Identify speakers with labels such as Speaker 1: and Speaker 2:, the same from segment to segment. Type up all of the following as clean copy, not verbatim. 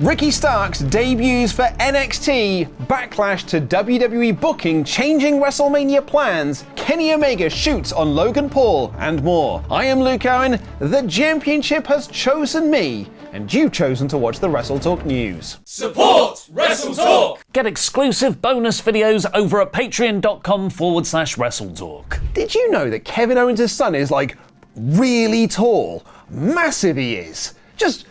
Speaker 1: Ricky Starks debuts for NXT, Backlash to WWE booking changing WrestleMania plans, Kenny Omega shoots on Logan Paul, and more. I am Luke Owen, the championship has chosen me, and you've chosen to watch the WrestleTalk news.
Speaker 2: Support WrestleTalk!
Speaker 3: Get exclusive bonus videos over at patreon.com/WrestleTalk.
Speaker 1: Did you know that Kevin Owens' son is like really tall? Massive he is. Just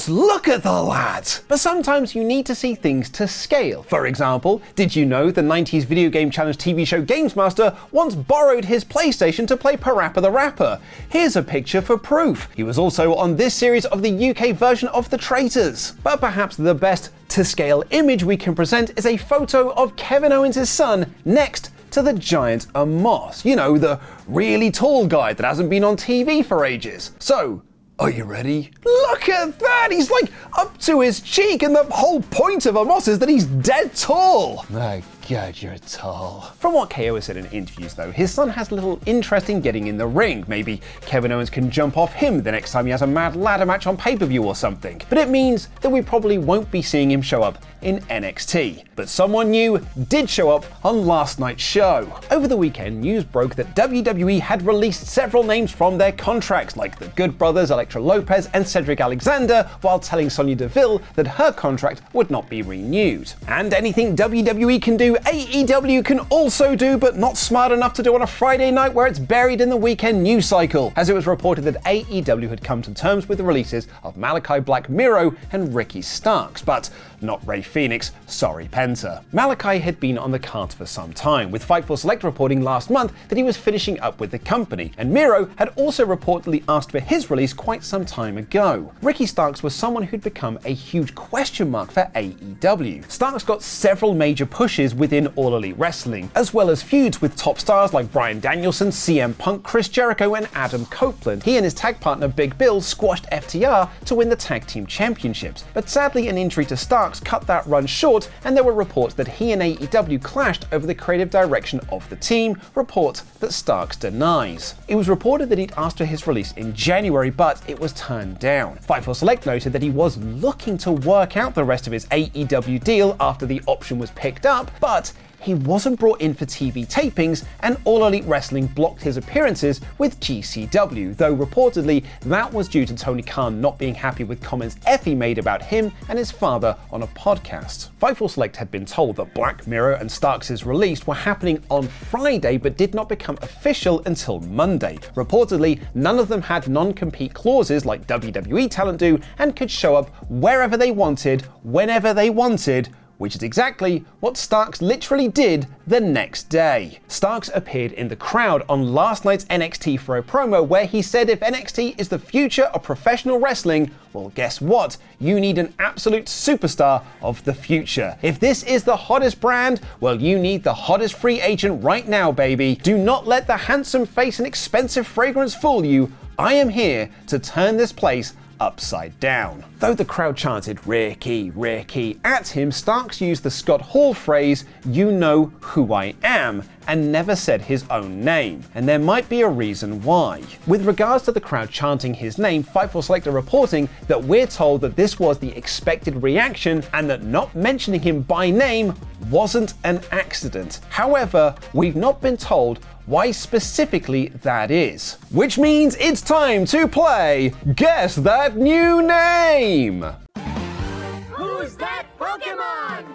Speaker 1: look at the lad! But sometimes you need to see things to scale. For example, did you know the 90s video game challenge TV show Games Master once borrowed his PlayStation to play Parappa the Rapper? Here's a picture for proof. He was also on this series of the UK version of The Traitors. But perhaps the best to scale image we can present is a photo of Kevin Owens' son next to the giant Amos. You know, the really tall guy that hasn't been on TV for ages. So, are you ready? Look at that! He's like up to his cheek, and the whole point of Amos is that he's dead tall. My God, you're tall. From what KO has said in interviews though, his son has little interest in getting in the ring. Maybe Kevin Owens can jump off him the next time he has a mad ladder match on pay-per-view or something. But it means that we probably won't be seeing him show up in NXT. But someone new did show up on last night's show. Over the weekend, news broke that WWE had released several names from their contracts, like the Good Brothers, Elektra Lopez and Cedric Alexander, while telling Sonya Deville that her contract would not be renewed. And anything WWE can do, AEW can also do, but not smart enough to do on a Friday night where it's buried in the weekend news cycle, as it was reported that AEW had come to terms with the releases of Malachi Black Miro and Ricky Starks, but not Rey Fenix, sorry Penta. Malachi had been on the cards for some time, with Fightful Select reporting last month that he was finishing up with the company, and Miro had also reportedly asked for his release quite some time ago. Ricky Starks was someone who'd become a huge question mark for AEW. Starks got several major pushes within All Elite Wrestling, as well as feuds with top stars like Bryan Danielson, CM Punk, Chris Jericho and Adam Copeland. He and his tag partner Big Bill squashed FTR to win the tag team championships, but sadly an injury to Starks cut that run short, and there were reports that he and AEW clashed over the creative direction of the team, reports that Starks denies. It was reported that he'd asked for his release in January, but it was turned down. Fightful Select noted that he was looking to work out the rest of his AEW deal after the option was picked up, but he wasn't brought in for TV tapings, and All Elite Wrestling blocked his appearances with GCW, though reportedly that was due to Tony Khan not being happy with comments Effie made about him and his father on a podcast. Fightful Select had been told that Black Mirror and Starks' release were happening on Friday but did not become official until Monday. Reportedly, none of them had non-compete clauses like WWE talent do and could show up wherever they wanted, whenever they wanted, which is exactly what Starks literally did the next day. Starks appeared in the crowd on last night's NXT for a promo where he said if NXT is the future of professional wrestling, well guess what? You need an absolute superstar of the future. If this is the hottest brand, well you need the hottest free agent right now, baby. Do not let the handsome face and expensive fragrance fool you. I am here to turn this place upside down. Though the crowd chanted "Ricky, Ricky" at him, Starks used the Scott Hall phrase, "You know who I am," and never said his own name. And there might be a reason why. With regards to the crowd chanting his name, Fightful Select are reporting that we're told that this was the expected reaction and that not mentioning him by name wasn't an accident. However, we've not been told why specifically that is. Which means it's time to play Guess That New Name!
Speaker 2: Who's that Pokemon?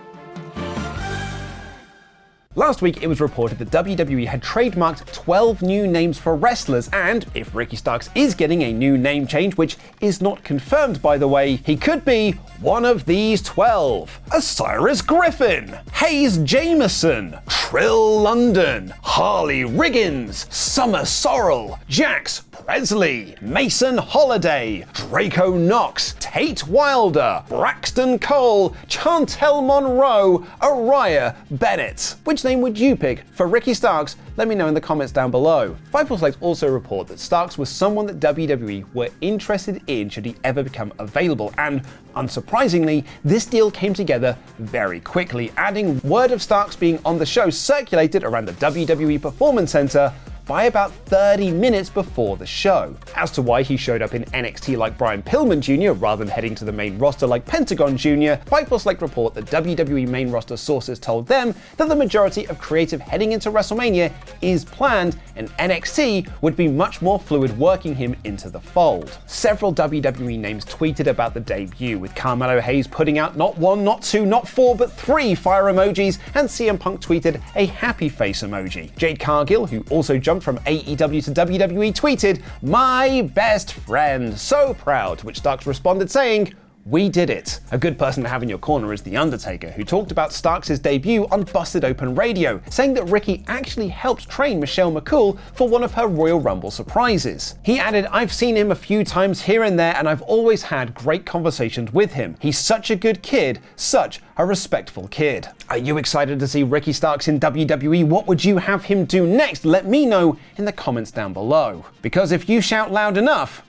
Speaker 1: Last week, it was reported that WWE had trademarked 12 new names for wrestlers, and if Ricky Starks is getting a new name change, which is not confirmed by the way, he could be one of these 12. Osiris Griffin, Hayes Jameson, Trill London, Harley Riggins, Summer Sorrell, Jax Presley, Mason Holiday, Draco Knox, Tate Wilder, Braxton Cole, Chantel Monroe, Araya Bennett. Which name would you pick for Ricky Starks? Let me know in the comments down below. Fightful Select also report that Starks was someone that WWE were interested in should he ever become available, and unsurprisingly, this deal came together very quickly, adding word of Starks being on the show circulated around the WWE Performance Center by about 30 minutes before the show. As to why he showed up in NXT like Brian Pillman Jr. rather than heading to the main roster like Pentagon Jr., Fightful Select report that WWE main roster sources told them that the majority of creative heading into WrestleMania is planned, and NXT would be much more fluid working him into the fold. Several WWE names tweeted about the debut, with Carmelo Hayes putting out not one, not two, not four, but 3 fire emojis, and CM Punk tweeted a happy face emoji. Jade Cargill, who also jumped from AEW to WWE, tweeted, "My best friend, so proud," to which Starks responded saying, "We did it." A good person to have in your corner is The Undertaker, who talked about Starks' debut on Busted Open Radio, saying that Ricky actually helped train Michelle McCool for one of her Royal Rumble surprises. He added, "I've seen him a few times here and there, and I've always had great conversations with him. He's such a good kid, such a respectful kid." Are you excited to see Ricky Starks in WWE? What would you have him do next? Let me know in the comments down below. Because if you shout loud enough,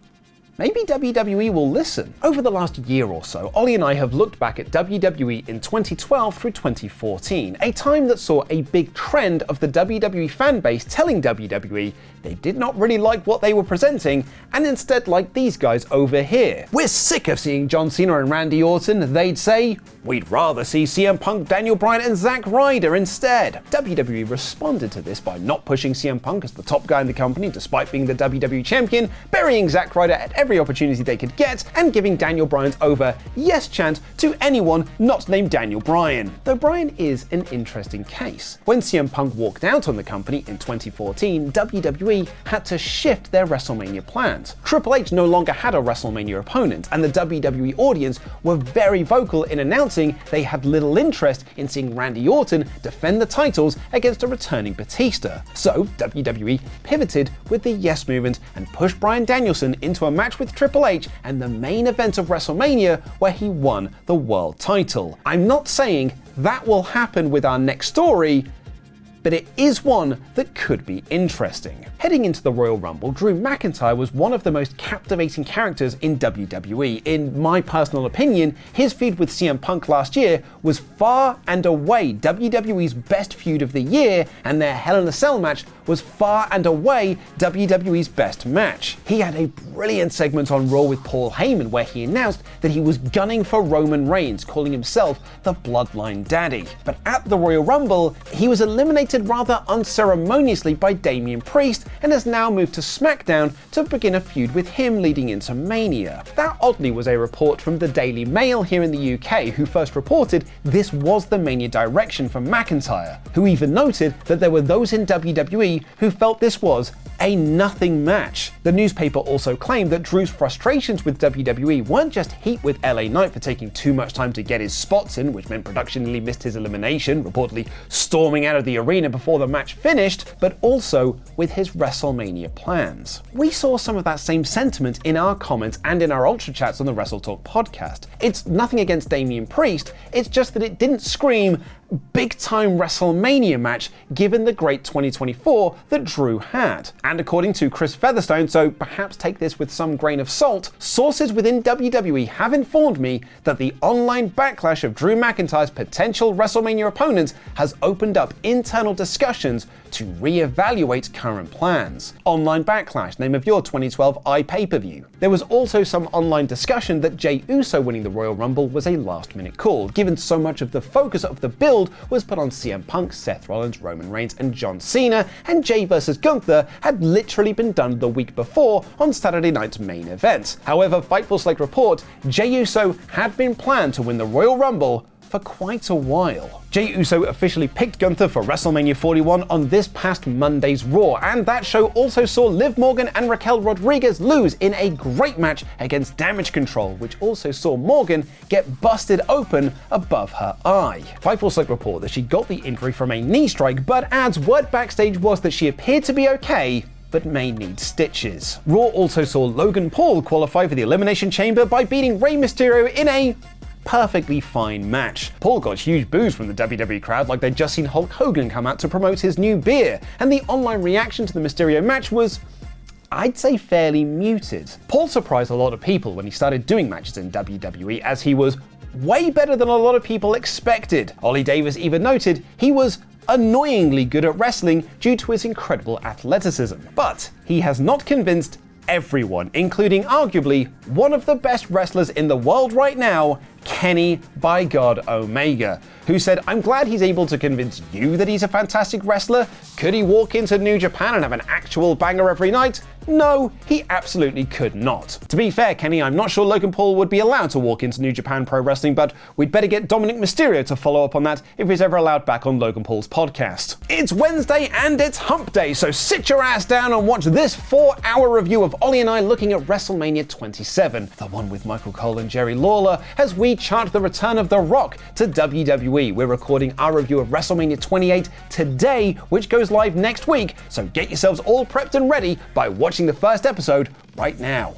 Speaker 1: maybe WWE will listen. Over the last year or so, Ollie and I have looked back at WWE in 2012 through 2014, a time that saw a big trend of the WWE fan base telling WWE they did not really like what they were presenting and instead liked these guys over here. "We're sick of seeing John Cena and Randy Orton," they'd say. "We'd rather see CM Punk, Daniel Bryan and Zack Ryder instead." WWE responded to this by not pushing CM Punk as the top guy in the company despite being the WWE champion, burying Zack Ryder at every opportunity they could get, and giving Daniel Bryan's over yes chant to anyone not named Daniel Bryan. Though Bryan is an interesting case. When CM Punk walked out on the company in 2014, WWE had to shift their WrestleMania plans. Triple H no longer had a WrestleMania opponent, and the WWE audience were very vocal in announcing they had little interest in seeing Randy Orton defend the titles against a returning Batista. So WWE pivoted with the yes movement and pushed Bryan Danielson into a match with Triple H and the main event of WrestleMania, where he won the world title. I'm not saying that will happen with our next story, but it is one that could be interesting. Heading into the Royal Rumble, Drew McIntyre was one of the most captivating characters in WWE. In my personal opinion, his feud with CM Punk last year was far and away WWE's best feud of the year, and their Hell in a Cell match was far and away WWE's best match. He had a brilliant segment on Raw with Paul Heyman where he announced that he was gunning for Roman Reigns, calling himself the Bloodline Daddy. But at the Royal Rumble, he was eliminated rather unceremoniously by Damian Priest and has now moved to SmackDown to begin a feud with him leading into Mania. That oddly was a report from the Daily Mail here in the UK, who first reported this was the Mania direction for McIntyre, who even noted that there were those in WWE who felt this was a nothing match. The newspaper also claimed that Drew's frustrations with WWE weren't just heat with LA Knight for taking too much time to get his spots in, which meant production nearly missed his elimination, reportedly storming out of the arena before the match finished, but also with his WrestleMania plans. We saw some of that same sentiment in our comments and in our Ultra Chats on the WrestleTalk podcast. It's nothing against Damian Priest, it's just that it didn't scream big-time WrestleMania match given the great 2024 that Drew had. And according to Chris Featherstone, so perhaps take this with some grain of salt, sources within WWE have informed me that the online backlash of Drew McIntyre's potential WrestleMania opponents has opened up internal discussions to re-evaluate current plans. Online Backlash, name of your 2012 iPay-per-view. There was also some online discussion that Jey Uso winning the Royal Rumble was a last-minute call, given so much of the focus of the build was put on CM Punk, Seth Rollins, Roman Reigns, and John Cena, and Jey vs. Gunther had literally been done the week before on Saturday night's main event. However, Fightful Select report, Jey Uso had been planned to win the Royal Rumble for quite a while. Jey Uso officially picked Gunther for WrestleMania 41 on this past Monday's Raw, and that show also saw Liv Morgan and Raquel Rodriguez lose in a great match against Damage Control, which also saw Morgan get busted open above her eye. Fightful Select report that she got the injury from a knee strike, but adds word backstage was that she appeared to be okay, but may need stitches. Raw also saw Logan Paul qualify for the Elimination Chamber by beating Rey Mysterio in a perfectly fine match. Paul got huge boos from the WWE crowd like they'd just seen Hulk Hogan come out to promote his new beer, and the online reaction to the Mysterio match was, I'd say, fairly muted. Paul surprised a lot of people when he started doing matches in WWE, as he was way better than a lot of people expected. Ollie Davis even noted he was annoyingly good at wrestling due to his incredible athleticism. But he has not convinced everyone, including arguably one of the best wrestlers in the world right now, Kenny by God Omega, who said, "I'm glad he's able to convince you that he's a fantastic wrestler. Could he walk into New Japan and have an actual banger every night? No, he absolutely could not." To be fair, Kenny, I'm not sure Logan Paul would be allowed to walk into New Japan Pro Wrestling, but we'd better get Dominic Mysterio to follow up on that if he's ever allowed back on Logan Paul's podcast. It's Wednesday and it's hump day, so sit your ass down and watch this 4-hour review of Ollie and I looking at WrestleMania 27, the one with Michael Cole and Jerry Lawler, as we chart the return of The Rock to WWE. We're recording our review of WrestleMania 28 today, which goes live next week, so get yourselves all prepped and ready by watching the first episode right now.